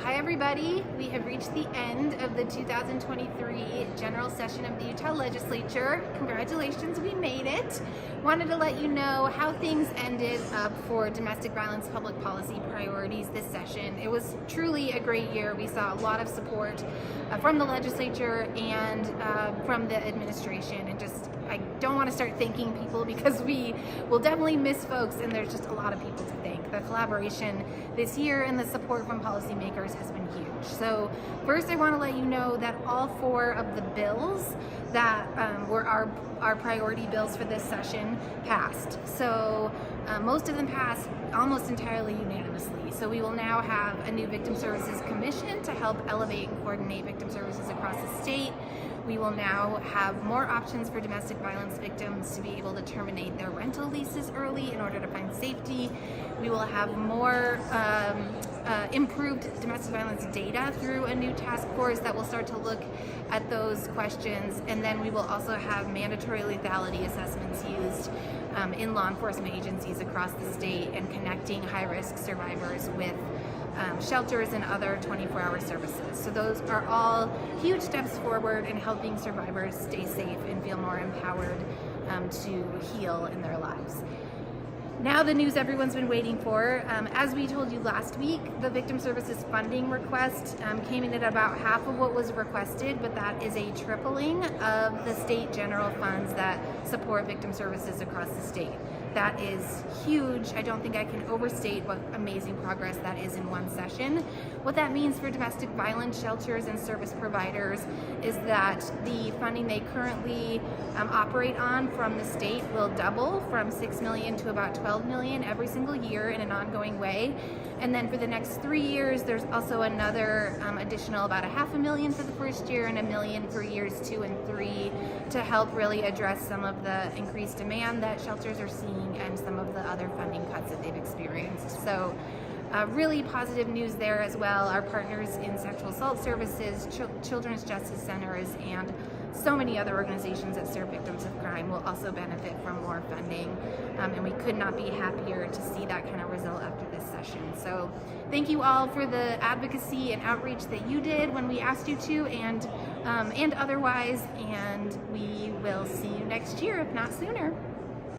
Hi everybody, we have reached the end of the 2023 general session of the Utah Legislature. Congratulations, we made it. Wanted to let you know how things ended up for domestic violence public policy priorities this session. It was truly a great year. We saw a lot of support from the legislature and from the administration, and just I don't want to start thanking people because we will definitely miss folks, and there's just a lot of people to thank. The collaboration this year and the support from policymakers has been huge. So first I want to let you know that all four of the bills that were our priority bills for this session passed. So most of them passed almost entirely unanimously. So we will now have a new Victim Services Commission to help elevate and coordinate victim services across the state. We will now have more options for domestic violence victims to be able to terminate their rental leases early in order to find safety. We will have more improved domestic violence data through a new task force that will start to look at those questions. And then we will also have mandatory lethality assessments used in law enforcement agencies across the state, and connecting high-risk survivors with shelters and other 24-hour services. So those are all huge steps forward in helping survivors stay safe and feel more empowered to heal in their lives. Now the news everyone's been waiting for. As we told you last week, the Victim Services funding request came in at about half of what was requested, but that is a tripling of the state general funds that support victim services across the state. That is huge. I don't think I can overstate what amazing progress that is in one session. What that means for domestic violence shelters and service providers is that the funding they currently operate on from the state will double from $6 million to about $12 million every single year in an ongoing way. And then for the next 3 years, there's also another additional about $500,000 for the first year and $1 million for years 2 and 3 to help really address some of the increased demand that shelters are seeing and some of the other funding cuts that they've experienced. So really positive news there as well. Our partners in sexual assault services, children's justice centers, and so many other organizations that serve victims of crime will also benefit from more funding, and we could not be happier to see that kind of result after this session. So thank you all for the advocacy and outreach that you did when we asked you to, and otherwise, and we will see you next year, if not sooner.